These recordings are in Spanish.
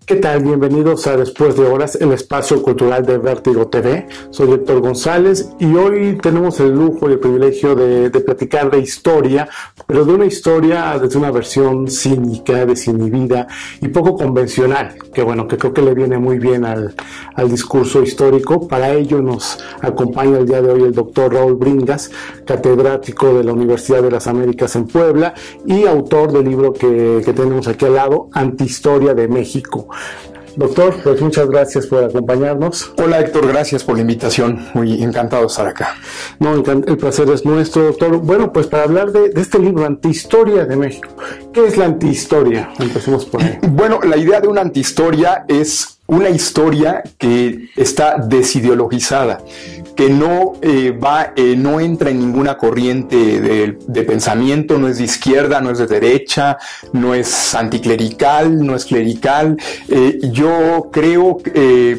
¿Qué tal? Bienvenidos a Después de Horas, el espacio cultural de Vértigo TV. Soy Héctor González y hoy tenemos el lujo y el privilegio de platicar de historia, pero de una historia desde una versión cínica, desinhibida y poco convencional, que creo que le viene muy bien al discurso histórico. Para ello nos acompaña el día de hoy el doctor Raúl Bringas, catedrático de la Universidad de las Américas en Puebla y autor del libro que tenemos aquí al lado, Antihistoria de México. Doctor, pues muchas gracias por acompañarnos. Hola Héctor, gracias por la invitación, muy encantado de estar acá. No, el placer es nuestro, doctor. Bueno, pues para hablar de este libro, Antihistoria de México, ¿qué es la antihistoria? Empecemos por ahí. Bueno, la idea de una antihistoria es una historia que está desideologizada, que no entra en ninguna corriente de pensamiento, no es de izquierda, no es de derecha, no es anticlerical, no es clerical. Yo creo,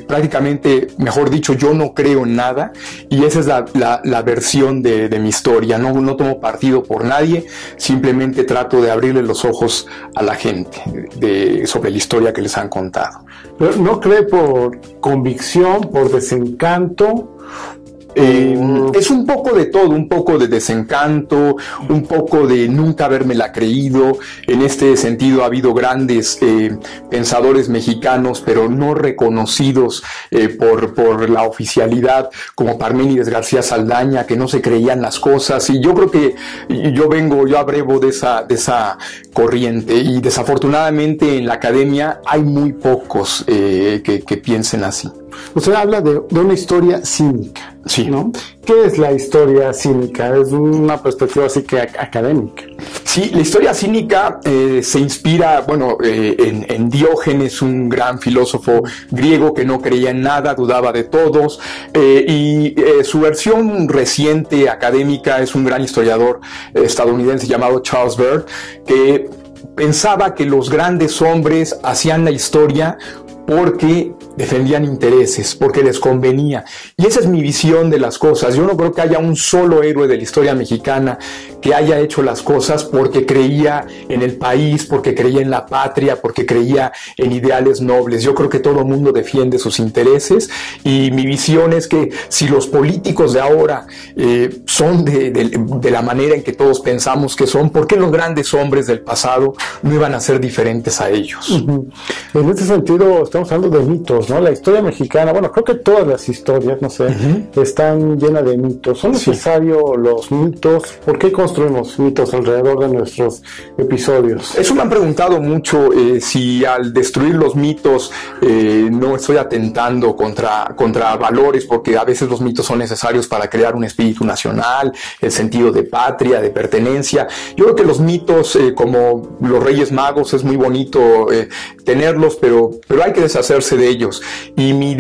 prácticamente, mejor dicho, yo no creo en nada, y esa es la versión de mi historia. No tomo partido por nadie, simplemente trato de abrirle los ojos a la gente sobre la historia que les han contado. Pero ¿no cree por convicción, por desencanto? Es un poco de todo, un poco de desencanto, un poco de nunca habérmela creído. En este sentido ha habido grandes pensadores mexicanos, pero no reconocidos por la oficialidad, como Parménides García Saldaña, que no se creían las cosas. Y yo creo que yo abrevo de esa corriente, y desafortunadamente en la academia hay muy pocos que piensen así. Usted habla de una historia cínica, sí, ¿no? ¿Qué es la historia cínica? Es una perspectiva así que académica. Sí, la historia cínica se inspira, en Diógenes, un gran filósofo griego que no creía en nada, dudaba de todos, y su versión reciente académica es un gran historiador estadounidense llamado Charles Byrd, que pensaba que los grandes hombres hacían la historia porque defendían intereses, porque les convenía. Y esa es mi visión de las cosas. Yo no creo que haya un solo héroe de la historia mexicana que haya hecho las cosas porque creía en el país, porque creía en la patria, porque creía en ideales nobles. Yo creo que todo el mundo defiende sus intereses, y mi visión es que si los políticos de ahora son de la manera en que todos pensamos que son, ¿por qué los grandes hombres del pasado no iban a ser diferentes a ellos? Uh-huh. En este sentido, estamos hablando de mitos, ¿no? La historia mexicana, creo que todas las historias, uh-huh, están llenas de mitos. ¿Son necesarios los mitos? ¿Por qué construimos mitos alrededor de nuestros episodios? Eso me han preguntado mucho, si al destruir los mitos no estoy atentando contra valores, porque a veces los mitos son necesarios para crear un espíritu nacional, el sentido de patria, de pertenencia. Yo creo que los mitos, como los Reyes Magos, es muy bonito tenerlos, pero hay que deshacerse de ellos. Y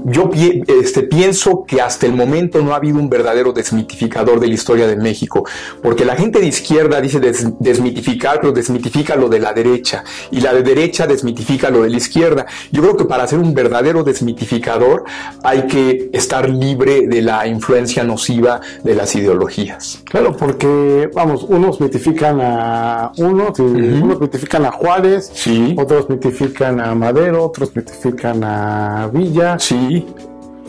yo pienso que hasta el momento no ha habido un verdadero desmitificador de la historia de México, porque la gente de izquierda dice desmitificar, pero desmitifica lo de la derecha, y la de derecha desmitifica lo de la izquierda. Yo creo que para ser un verdadero desmitificador hay que estar libre de la influencia nociva de las ideologías. Claro, porque, unos mitifican a unos, y uh-huh, unos mitifican a Juárez, sí, otros mitifican a Madero, otros mitifican a Villa. Sí.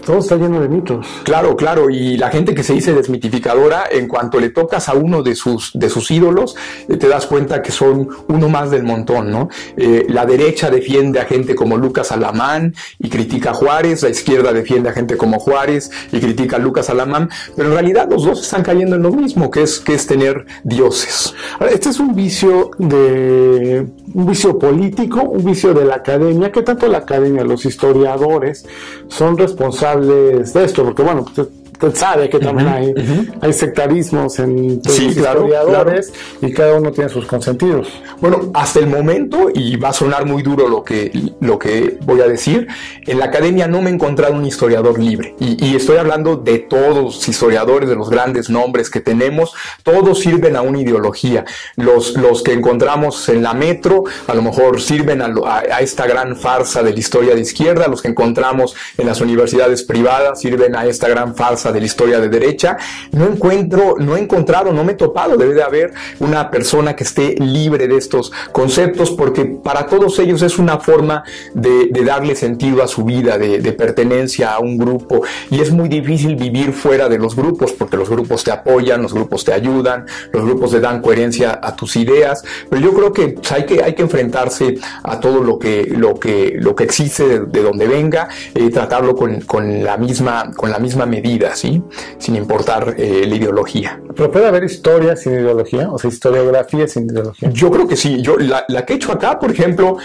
Todo está lleno de mitos. Claro, y la gente que se dice desmitificadora, en cuanto le tocas a uno de sus ídolos, te das cuenta que son uno más del montón, ¿no? La derecha defiende a gente como Lucas Alamán y critica a Juárez, la izquierda defiende a gente como Juárez y critica a Lucas Alamán, pero en realidad los dos están cayendo en lo mismo, que es tener dioses. Ahora, este es un vicio político, un vicio de la academia, que tanto la academia, los historiadores, son responsables de esto, porque usted sabe que también hay sectarismos entre los historiadores, y cada uno tiene sus consentidos. Bueno, hasta el momento, y va a sonar muy duro lo que voy a decir, en la academia no me he encontrado un historiador libre, y estoy hablando de todos los historiadores, de los grandes nombres que tenemos. Todos sirven a una ideología. Los que encontramos en la Metro a lo mejor sirven a esta gran farsa de la historia de izquierda. Los que encontramos en las universidades privadas sirven a esta gran farsa de la historia de derecha. No he encontrado, no me he topado. Debe de haber una persona que esté libre de estos conceptos, porque para todos ellos es una forma de darle sentido a su vida, de pertenencia a un grupo, y es muy difícil vivir fuera de los grupos, porque los grupos te apoyan, los grupos te ayudan, los grupos le dan coherencia a tus ideas. Pero yo creo que pues, hay que enfrentarse a todo lo que existe de donde venga, tratarlo con la misma medida, ¿sí? Sin importar la ideología. ¿Pero puede haber historia sin ideología? O sea, historiografía sin ideología. Yo creo que sí. Yo la que he hecho acá, por ejemplo,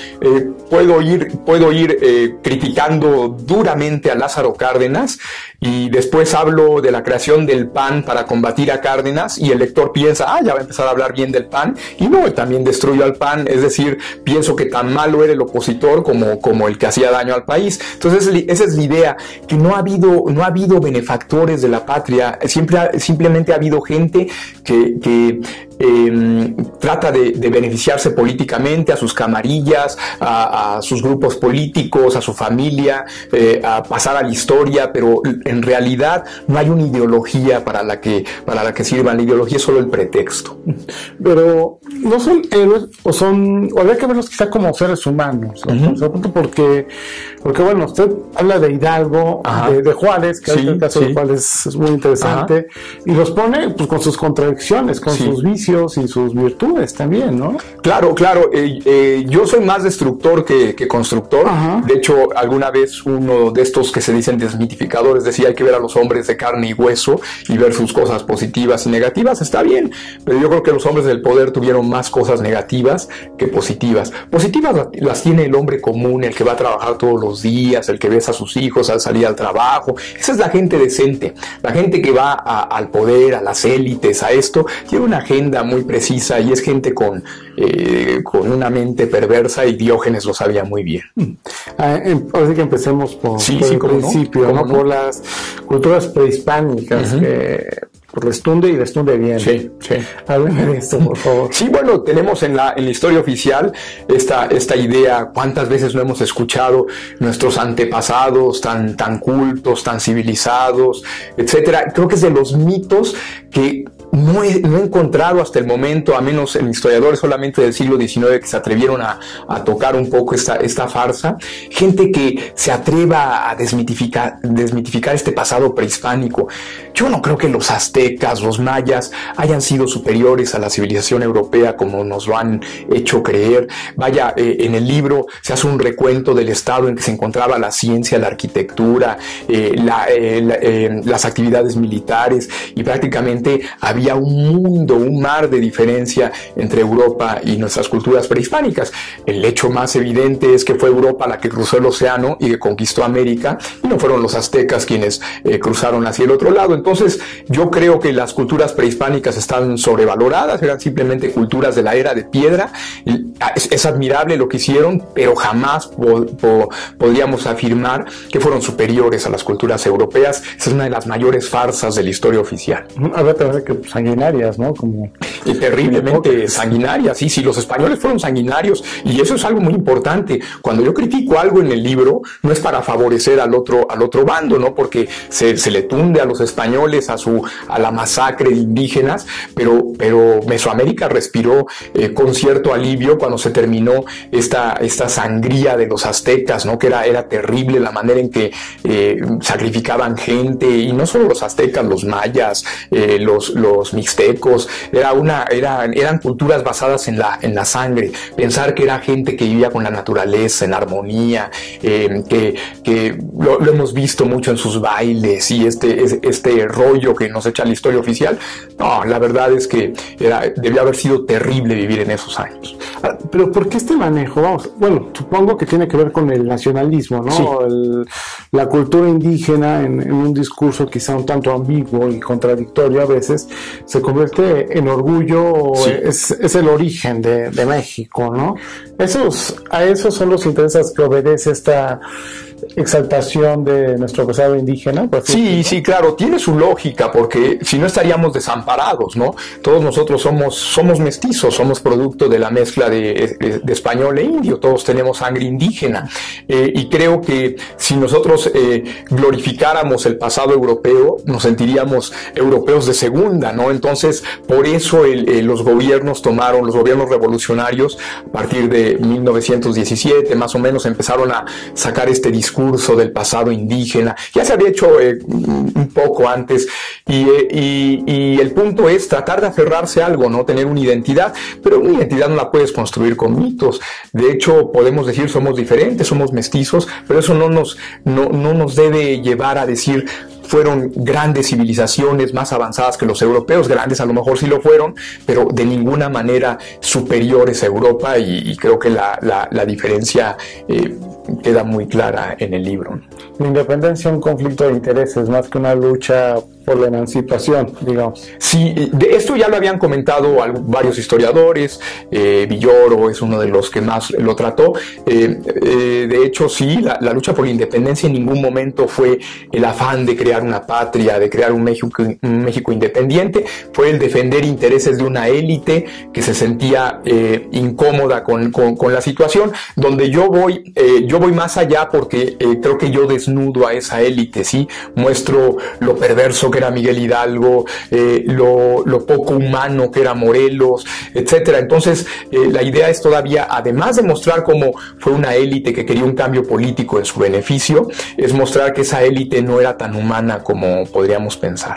puedo ir criticando duramente a Lázaro Cárdenas, y después hablo de la creación del PAN para combatir a Cárdenas, y el lector piensa, ya va a empezar a hablar bien del PAN, y no, también destruyo al PAN. Es decir, pienso que tan malo era el opositor como el que hacía daño al país. Entonces esa es la idea, que no ha habido benefactores de la patria, simplemente ha habido gente que trata de beneficiarse políticamente, a sus camarillas, a sus grupos políticos, a su familia, a pasar a la historia, pero en realidad no hay una ideología para la que sirva. La ideología es solo el pretexto. Pero no son héroes, o habría que verlos quizá como seres humanos, porque bueno, usted habla de Hidalgo, de Juárez, que el caso de Juárez es muy interesante, y los pone pues con sus contradicciones, con sus vicios y sus virtudes también, ¿no? Claro. Yo soy más destructor que constructor. De hecho, alguna vez uno de estos que se dicen desmitificadores decía, hay que ver a los hombres de carne y hueso y ver sus cosas positivas y negativas. Está bien, pero yo creo que los hombres del poder tuvieron más cosas negativas que positivas. Positivas las tiene el hombre común, el que va a trabajar todos los días, el que besa a sus hijos al salir al trabajo. Esa es la gente decente. La gente que va al poder, a las élites, a esto, tiene una agenda muy precisa, y es gente con una mente perversa, y Diógenes lo sabía muy bien. Ahora sí que empecemos por el principio, ¿no? Por las culturas prehispánicas, que restunde y restunde bien. Sí. Háblame de esto, por favor. Sí, bueno, tenemos en la historia oficial esta idea. ¿Cuántas veces no hemos escuchado nuestros antepasados tan cultos, tan civilizados, etcétera? Creo que es de los mitos que no he encontrado hasta el momento, a menos en historiadores solamente del siglo XIX que se atrevieron a tocar un poco esta farsa, gente que se atreva a desmitificar este pasado prehispánico. Yo no creo que los aztecas, los mayas hayan sido superiores a la civilización europea como nos lo han hecho creer. Vaya, en el libro se hace un recuento del estado en que se encontraba la ciencia, la arquitectura, las actividades militares, y prácticamente había un mar de diferencia entre Europa y nuestras culturas prehispánicas. El hecho más evidente es que fue Europa la que cruzó el océano y que conquistó América, y no fueron los aztecas quienes cruzaron hacia el otro lado. Entonces yo creo que las culturas prehispánicas están sobrevaloradas, eran simplemente culturas de la era de piedra. Es admirable lo que hicieron, pero jamás podríamos afirmar que fueron superiores a las culturas europeas. Esa es una de las mayores farsas de la historia oficial. Habrá también que sanguinarias, ¿no? Terriblemente sanguinarias. Sí, los españoles fueron sanguinarios, y eso es algo muy importante. Cuando yo critico algo en el libro, no es para favorecer al otro bando, ¿no? Porque se le tunde a los españoles a la masacre de indígenas, pero Mesoamérica respiró con cierto alivio cuando se terminó esta sangría de los aztecas, ¿no? Que era terrible la manera en que sacrificaban gente, y no solo los aztecas, los mayas, los mixtecos. Eran culturas basadas en la sangre. Pensar que era gente que vivía con la naturaleza, en armonía, que lo hemos visto mucho en sus bailes, y este rollo que nos echa la historia oficial. No, la verdad es que debió haber sido terrible vivir en esos años. Pero ¿por qué este manejo? Bueno, supongo que tiene que ver con el nacionalismo, ¿no? Sí. La cultura indígena en un discurso quizá un tanto ambiguo y contradictorio a veces, se convierte en orgullo. Sí. Es el origen de México, ¿no? A esos son los intereses que obedece exaltación de nuestro pasado indígena. Pues, sí, claro, tiene su lógica, porque si no estaríamos desamparados, ¿no? Todos nosotros somos mestizos, somos producto de la mezcla de español e indio, todos tenemos sangre indígena, y creo que si nosotros glorificáramos el pasado europeo, nos sentiríamos europeos de segunda, ¿no? Entonces, por eso los gobiernos revolucionarios, a partir de 1917, más o menos, empezaron a sacar este discurso del pasado indígena. Ya se había hecho un poco antes, y el punto es tratar de aferrarse a algo, ¿no? Tener una identidad, pero una identidad no la puedes construir con mitos. De hecho, podemos decir somos diferentes, somos mestizos, pero eso no nos debe llevar a decir fueron grandes civilizaciones más avanzadas que los europeos, grandes a lo mejor sí lo fueron, pero de ninguna manera superiores a Europa, y creo que la diferencia queda muy clara en el libro. La independencia es un conflicto de intereses más que una lucha por la emancipación, digamos. Sí, de esto ya lo habían comentado varios historiadores. Villoro es uno de los que más lo trató. De hecho, sí, la lucha por la independencia en ningún momento fue el afán de crear una patria, de crear un México independiente. Fue el defender intereses de una élite que se sentía incómoda con la situación. Donde yo voy más allá, porque creo que yo desnudo a esa élite, ¿sí? Muestro lo perverso que era Miguel Hidalgo, lo poco humano que era Morelos, etcétera. Entonces, la idea es todavía, además de mostrar cómo fue una élite que quería un cambio político en su beneficio, es mostrar que esa élite no era tan humana como podríamos pensar.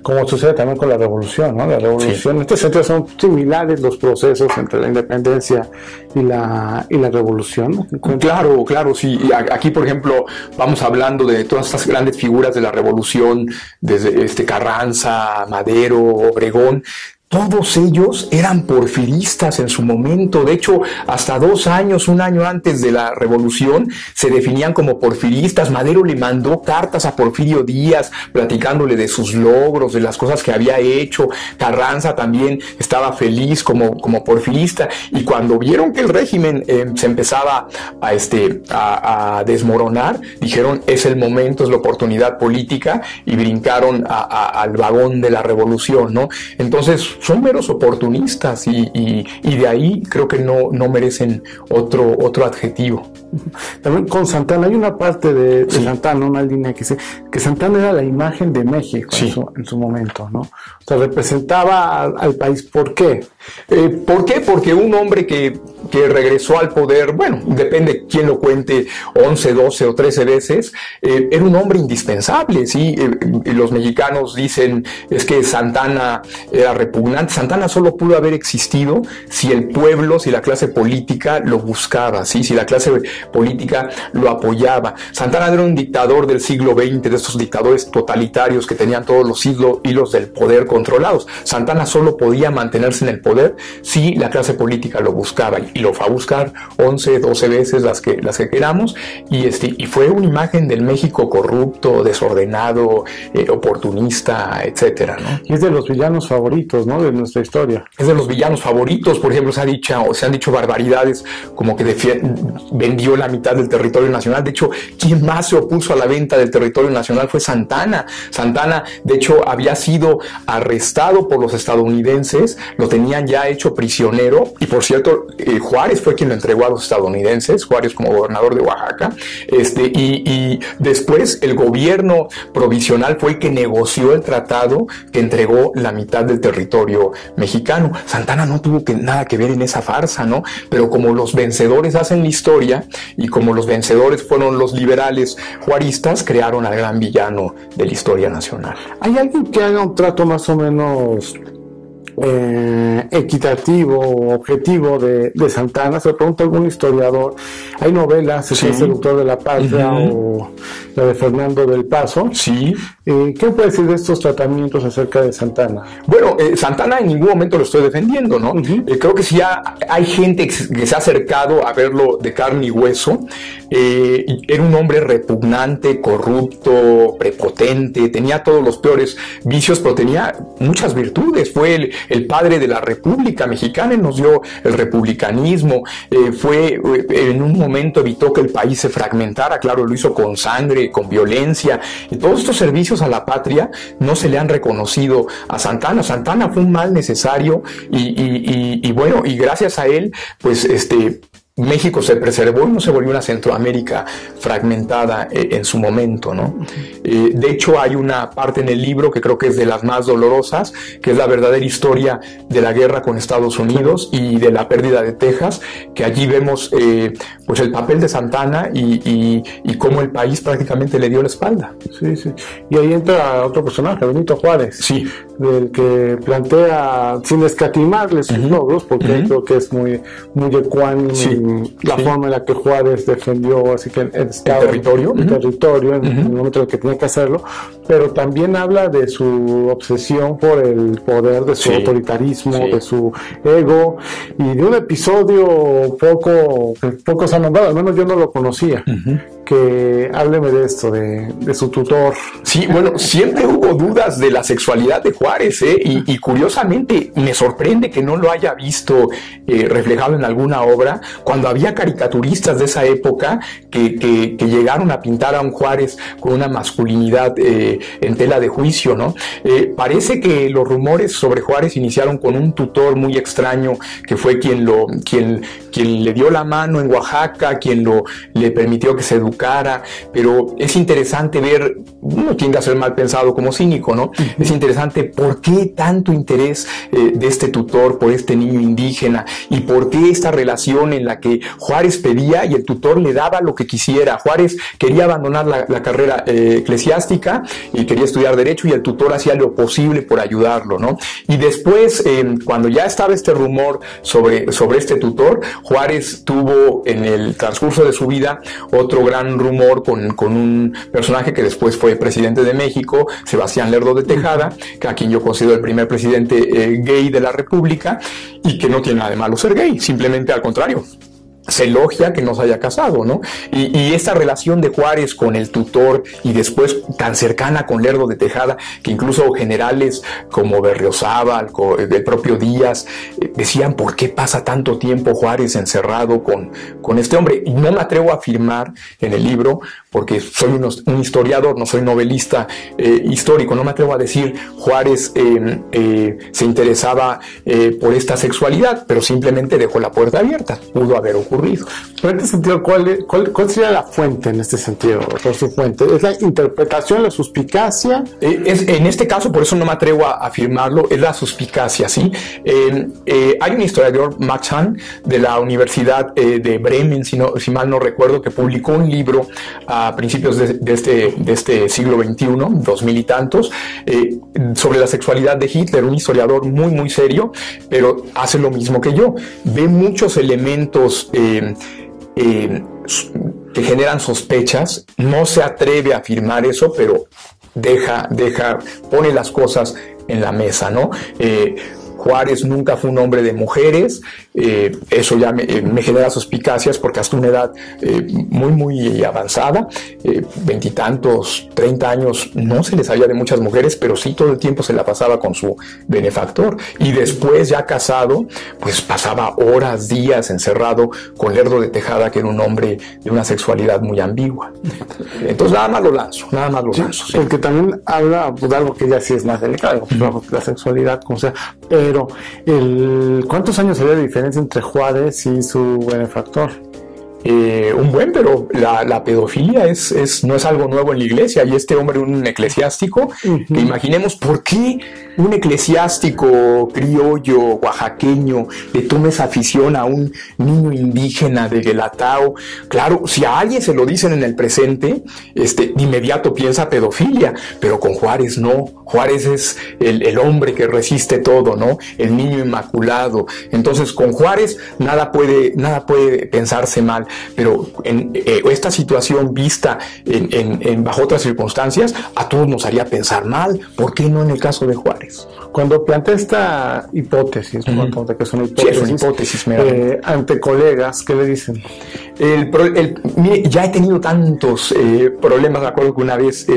Como sucede también con la revolución, ¿no? La revolución, sí. En este sentido son similares los procesos entre la independencia y la revolución, ¿no? Claro, sí. Aquí, por ejemplo, vamos hablando de todas estas grandes figuras de la revolución, desde Carranza, Madero, Obregón. Todos ellos eran porfiristas en su momento. De hecho, hasta un año antes de la revolución, se definían como porfiristas. Madero le mandó cartas a Porfirio Díaz platicándole de sus logros, de las cosas que había hecho. Carranza también estaba feliz como porfirista. Y cuando vieron que el régimen se empezaba a desmoronar, dijeron, es el momento, es la oportunidad política, y brincaron al vagón de la revolución, ¿no? Entonces, son meros oportunistas, y de ahí creo que no merecen otro adjetivo. También con Santana hay una parte de Santana, una línea que dice que Santana era la imagen de México, sí, en su momento, ¿no? O sea, representaba al país. ¿Por qué? ¿Por qué? Porque un hombre que regresó al poder, bueno, depende quién lo cuente, 11, 12 o 13 veces, era un hombre indispensable, ¿sí? Los mexicanos dicen, es que Santana era repugnante. Santana solo pudo haber existido si el pueblo, si la clase política lo buscaba, ¿sí? Si la clase política lo apoyaba. Santana era un dictador del siglo XX, de estos dictadores totalitarios que tenían todos los hilos del poder controlados. Santana solo podía mantenerse en el poder si la clase política lo buscaba, y lo fue a buscar 11, 12 veces, las que queramos, y fue una imagen del México corrupto, desordenado, oportunista, etcétera, ¿no? Y es de los villanos favoritos, ¿no?, de nuestra historia. Es de los villanos favoritos. Por ejemplo, se han dicho barbaridades como que vendió la mitad del territorio nacional. De hecho, quien más se opuso a la venta del territorio nacional fue Santana. Santana, de hecho, había sido arrestado por los estadounidenses, lo tenían ya hecho prisionero, y por cierto, Juárez fue quien lo entregó a los estadounidenses, Juárez como gobernador de Oaxaca, y después el gobierno provisional fue el que negoció el tratado que entregó la mitad del territorio mexicano. Santana no tuvo nada que ver en esa farsa, ¿no? Pero como los vencedores hacen la historia, y como los vencedores fueron los liberales juaristas, crearon al gran villano de la historia nacional. ¿Hay alguien que haga un trato más o menos equitativo o objetivo de Santana? Se pregunta algún historiador. Hay novelas, sí, El seductor de la patria, o la de Fernando del Paso. Sí. ¿Qué puede decir de estos tratamientos acerca de Santana? Bueno, Santana en ningún momento lo estoy defendiendo, ¿no? Creo que sí hay gente que se ha acercado a verlo de carne y hueso, Era un hombre repugnante, corrupto, prepotente, tenía todos los peores vicios, pero tenía muchas virtudes. Fue el padre de la República Mexicana, nos dio el republicanismo, en un momento evitó que el país se fragmentara, claro, lo hizo con sangre, con violencia, y todos estos servicios a la patria no se le han reconocido a Santana. Santana fue un mal necesario y bueno, y gracias a él, pues México se preservó y no se volvió una Centroamérica fragmentada en su momento, ¿no? De hecho, hay una parte en el libro que creo que es de las más dolorosas, que es la verdadera historia de la guerra con Estados Unidos y de la pérdida de Texas, que allí vemos pues el papel de Santana y cómo el país prácticamente le dio la espalda. Sí, sí. Y ahí entra otro personaje, Benito Juárez, sí, del que plantea, sin escatimarle sus logros, porque creo que es muy ecuánime, sí, la forma en la que Juárez defendió así que el territorio, en el momento en el que tenía que hacerlo, pero también habla de su obsesión por el poder, de su autoritarismo, de su ego, y de un episodio poco se ha nombrado, al menos yo no lo conocía, que hábleme de esto, de su tutor. Sí, bueno, siempre hubo dudas de la sexualidad de Juárez, y curiosamente me sorprende que no lo haya visto reflejado en alguna obra, cuando había caricaturistas de esa época que llegaron a pintar a un Juárez con una masculinidad en tela de juicio, ¿no? Parece que los rumores sobre Juárez iniciaron con un tutor muy extraño que fue quien le dio la mano en Oaxaca, quien le permitió que se educara, pero es interesante ver, uno tiende a ser mal pensado como cínico, ¿no? Es interesante por qué tanto interés de este tutor por este niño indígena y por qué esta relación en la que Juárez pedía y el tutor le daba lo que quisiera. Juárez quería abandonar la carrera eclesiástica y quería estudiar Derecho y el tutor hacía lo posible por ayudarlo, ¿no? Y después, cuando ya estaba este rumor sobre este tutor, Juárez tuvo en el transcurso de su vida otro gran rumor con un personaje que después fue presidente de México, Sebastián Lerdo de Tejada, a quien yo considero el primer presidente gay de la República, y que no tiene nada de malo ser gay, simplemente al contrario. Se elogia que no se haya casado, ¿no? Y esta relación de Juárez con el tutor y después tan cercana con Lerdo de Tejada, que incluso generales como Berriozábal, el propio Díaz, decían, ¿por qué pasa tanto tiempo Juárez encerrado con este hombre? Y no me atrevo a afirmar en el libro, porque soy un historiador, no soy novelista histórico, no me atrevo a decir Juárez se interesaba por esta sexualidad, pero simplemente dejó la puerta abierta, pudo haber ocurrido. Pero en este sentido, ¿cuál sería la fuente en este sentido? Su fuente, ¿es la interpretación, la suspicacia? En este caso, por eso no me atrevo a afirmarlo, es la suspicacia, ¿sí? Hay un historiador, Max Hahn, de la Universidad de Bremen, si mal no recuerdo, que publicó un libro a principios de este siglo XXI, 2000 y tantos, sobre la sexualidad de Hitler, un historiador muy, muy serio, pero hace lo mismo que yo. Ve muchos elementos que generan sospechas, no se atreve a afirmar eso, pero pone las cosas en la mesa, ¿no? Juárez nunca fue un hombre de mujeres, eso ya me genera suspicacias porque hasta una edad muy, muy avanzada, 20 y tantos, 30 años, no se le sabía de muchas mujeres, pero sí todo el tiempo se la pasaba con su benefactor. Y después, ya casado, pues pasaba horas, días encerrado con Lerdo de Tejada, que era un hombre de una sexualidad muy ambigua. Entonces nada más lo lanzo. Sí. Porque también habla de algo que ya sí es más delicado, la sexualidad, como sea. Pero, ¿cuántos años había de diferencia entre Juárez y su benefactor? Un buen, pero la pedofilia no es algo nuevo en la iglesia, y este hombre, un eclesiástico, que imaginemos por qué un eclesiástico criollo, oaxaqueño, le toma esa afición a un niño indígena de Guelatao. Claro, si a alguien se lo dicen en el presente, de inmediato piensa pedofilia, pero con Juárez no. Juárez es el hombre que resiste todo, ¿no? El niño inmaculado. Entonces, con Juárez nada puede pensarse mal. Pero en esta situación vista bajo otras circunstancias, a todos nos haría pensar mal. ¿Por qué no en el caso de Juárez? Cuando plantea esta hipótesis, que es una hipótesis, sí, es una hipótesis ante colegas, ¿qué le dicen? Mire, ya he tenido tantos problemas. Me acuerdo que una vez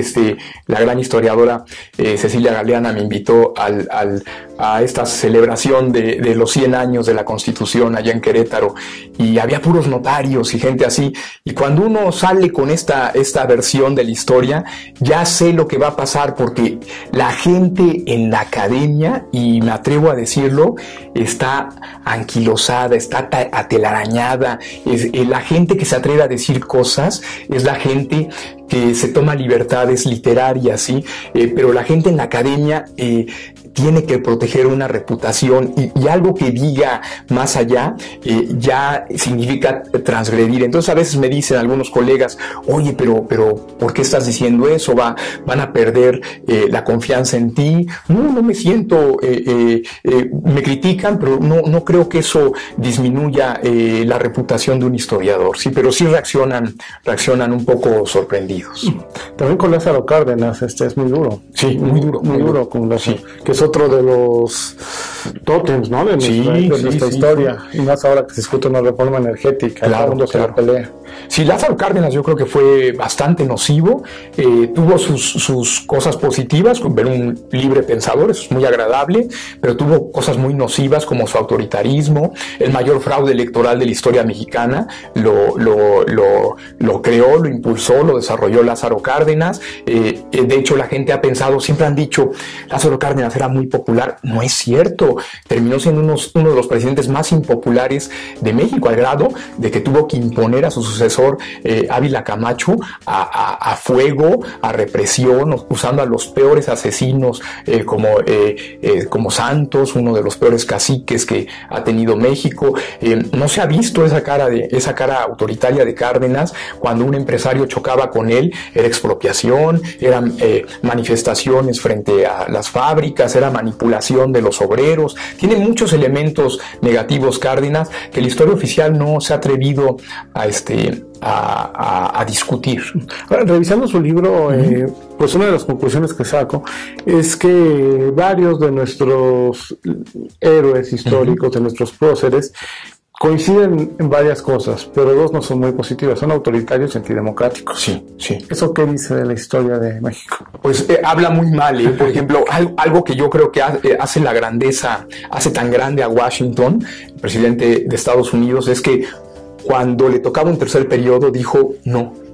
la gran historiadora Cecilia Galeana me invitó a esta celebración de los 100 años de la Constitución allá en Querétaro, y había puros notarios y gente así, y cuando uno sale con esta versión de la historia, ya sé lo que va a pasar, porque la gente en la academia, y me atrevo a decirlo, está anquilosada, está atelarañada. La gente que se atreve a decir cosas es la gente que se toma libertades literarias, ¿sí? Pero la gente en la academia tiene que proteger una reputación, y algo que diga más allá ya significa transgredir. Entonces a veces me dicen algunos colegas, oye, pero ¿por qué estás diciendo eso? Van a perder la confianza en ti. No me siento, me critican, pero no creo que eso disminuya la reputación de un historiador, sí, pero sí reaccionan un poco sorprendidos. También con Lázaro Cárdenas, es muy duro. Sí, muy duro con Lázaro, sí. Que es otro de los tótems, ¿no? De nuestra historia. Sí. Y más ahora que se discute una reforma energética, claro, todo el mundo se la pelea. Sí, Lázaro Cárdenas yo creo que fue bastante nocivo. Tuvo sus cosas positivas, ver un libre pensador, eso es muy agradable, pero tuvo cosas muy nocivas como su autoritarismo. El mayor fraude electoral de la historia mexicana lo creó, lo impulsó, lo desarrolló Lázaro Cárdenas. De hecho, la gente ha pensado, siempre han dicho, Lázaro Cárdenas era muy popular. No es cierto. Terminó siendo uno de los presidentes más impopulares de México, al grado de que tuvo que imponer a su sucesor Ávila Camacho a fuego, a represión, usando a los peores asesinos como Santos, uno de los peores caciques que ha tenido México. No se ha visto esa cara autoritaria de Cárdenas. Cuando un empresario chocaba con él, era expropiación, eran manifestaciones frente a las fábricas, era manipulación de los obreros. Tiene muchos elementos negativos Cárdenas que la historia oficial no se ha atrevido a discutir. Ahora, revisando su libro, pues una de las conclusiones que saco es que varios de nuestros héroes históricos, de nuestros próceres, coinciden en varias cosas, pero dos no son muy positivas, son autoritarios y antidemocráticos. Sí. ¿Eso qué dice de la historia de México? Pues habla muy mal, por ejemplo, algo que yo creo que hace la grandeza, hace tan grande a Washington, el presidente de Estados Unidos, es que cuando le tocaba un tercer periodo dijo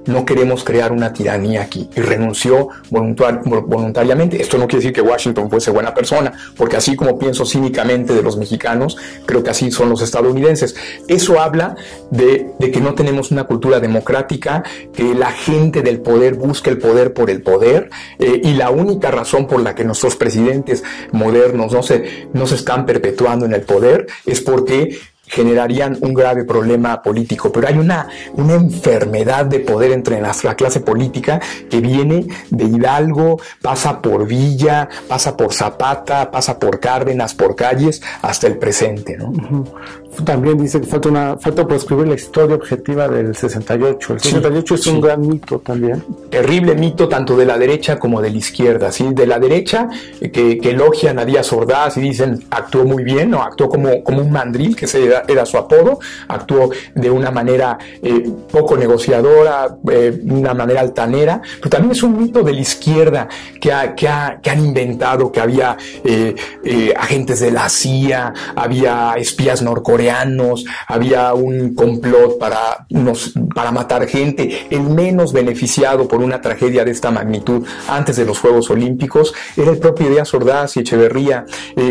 no queremos crear una tiranía aquí, y renunció voluntariamente. Esto no quiere decir que Washington fuese buena persona, porque así como pienso cínicamente de los mexicanos, creo que así son los estadounidenses. Eso habla de que no tenemos una cultura democrática, que la gente del poder busca el poder por el poder, y la única razón por la que nuestros presidentes modernos no se están perpetuando en el poder es porque generarían un grave problema político. Pero hay una enfermedad de poder entre nuestra clase política que viene de Hidalgo, pasa por Villa, pasa por Zapata, pasa por Cárdenas, por Calles, hasta el presente, ¿no? También dice que falta por escribir la historia objetiva del 68. El 68 es un gran mito también. Terrible mito tanto de la derecha como de la izquierda, ¿sí? De la derecha, que elogian a Díaz Ordaz y dicen actuó muy bien, ¿no? Actuó como un mandril, que era su apodo, actuó de una manera poco negociadora, una manera altanera, pero también es un mito de la izquierda que han inventado que había agentes de la CIA, había espías norcoreanos, había un complot para matar gente. El menos beneficiado por una tragedia de esta magnitud antes de los Juegos Olímpicos era el propio Díaz Ordaz y Echeverría.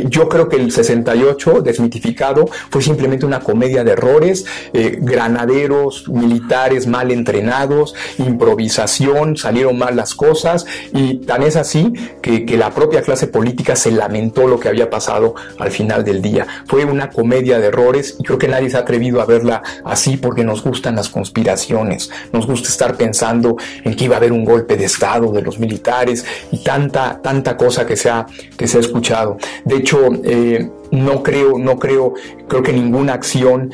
Yo creo que el 68, desmitificado, fue simplemente una comedia de errores, granaderos militares mal entrenados, improvisación, salieron mal las cosas, y tan es así que la propia clase política se lamentó lo que había pasado al final del día. Fue una comedia de errores, y creo que nadie se ha atrevido a verla así, porque nos gustan las conspiraciones, nos gusta estar pensando en que iba a haber un golpe de estado de los militares y tanta cosa que se ha escuchado. De hecho, creo que ninguna acción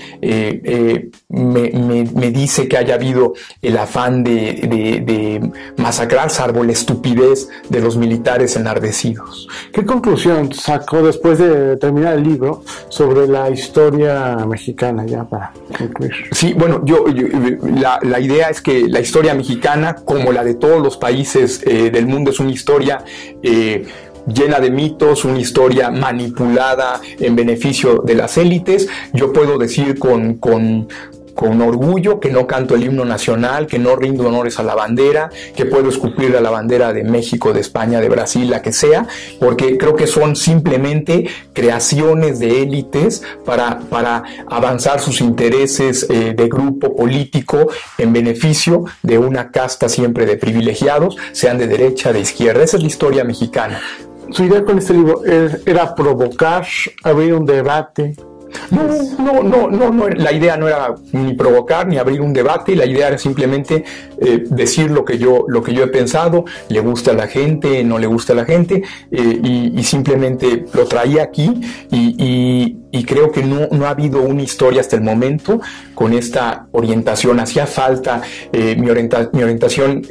me dice que haya habido el afán de masacrar, salvo la estupidez de los militares enardecidos. ¿Qué conclusión sacó después de terminar el libro sobre la historia mexicana, ya para concluir? Sí, bueno, la idea es que la historia mexicana, como la de todos los países del mundo, es una historia llena de mitos, una historia manipulada en beneficio de las élites. Yo puedo decir con orgullo que no canto el himno nacional, que no rindo honores a la bandera, que puedo escupir a la bandera de México, de España, de Brasil, la que sea, porque creo que son simplemente creaciones de élites para avanzar sus intereses de grupo político en beneficio de una casta siempre de privilegiados, sean de derecha, de izquierda. Esa es la historia mexicana. Su idea con este libro era provocar, abrir un debate. No, la idea no era ni provocar ni abrir un debate, la idea era simplemente decir lo que yo he pensado, le gusta a la gente, no le gusta a la gente, y simplemente lo traía aquí, y creo que no ha habido una historia hasta el momento con esta orientación. Hacía falta, mi orientación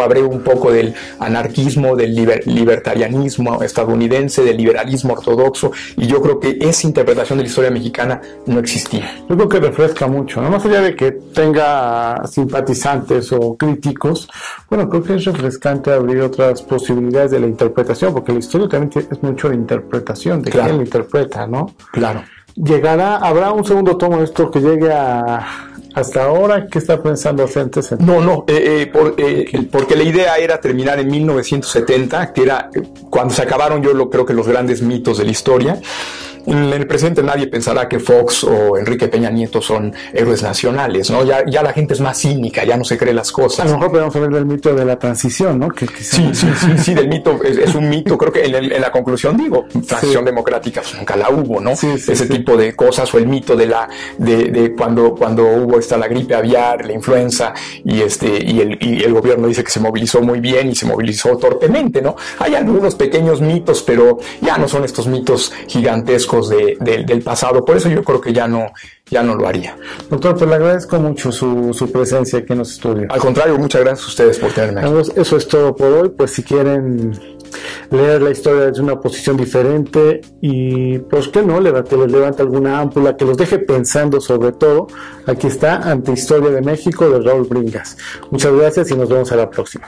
abreva un poco del anarquismo, del libertarianismo estadounidense, del liberalismo ortodoxo, y yo creo que esa interpretación de la historia mexicana no existía. Yo creo que refresca mucho, ¿no? Más allá de que tenga simpatizantes o críticos, bueno, creo que es refrescante abrir otras posibilidades de la interpretación, porque la historia también es mucho de interpretación, de quién la interpreta, ¿no? Claro. ¿Habrá un segundo tomo de esto que llegue hasta ahora? ¿Qué está pensando hacer antes? Porque la idea era terminar en 1970, que era cuando se acabaron creo que los grandes mitos de la historia. En el presente nadie pensará que Fox o Enrique Peña Nieto son héroes nacionales, ¿no? Ya la gente es más cínica, ya no se cree las cosas. A lo mejor podemos hablar del mito de la transición, ¿no? Sí, del mito, es un mito, creo que en la conclusión digo, transición democrática pues nunca la hubo, ¿no? Ese tipo de cosas, o el mito de cuando hubo la gripe aviar, la influenza, y el gobierno dice que se movilizó muy bien y se movilizó torpemente, ¿no? Hay algunos pequeños mitos, pero ya no son estos mitos gigantescos del pasado. Por eso yo creo que ya no lo haría. Doctor, pues le agradezco mucho su presencia aquí en los estudios. Al contrario, muchas gracias a ustedes por tenerme aquí. Eso es todo por hoy. Pues si quieren leer la historia desde una posición diferente y pues que no, les levante alguna ámpula que los deje pensando sobre todo, aquí está Antehistoria de México de Raúl Bringas. Muchas gracias y nos vemos a la próxima.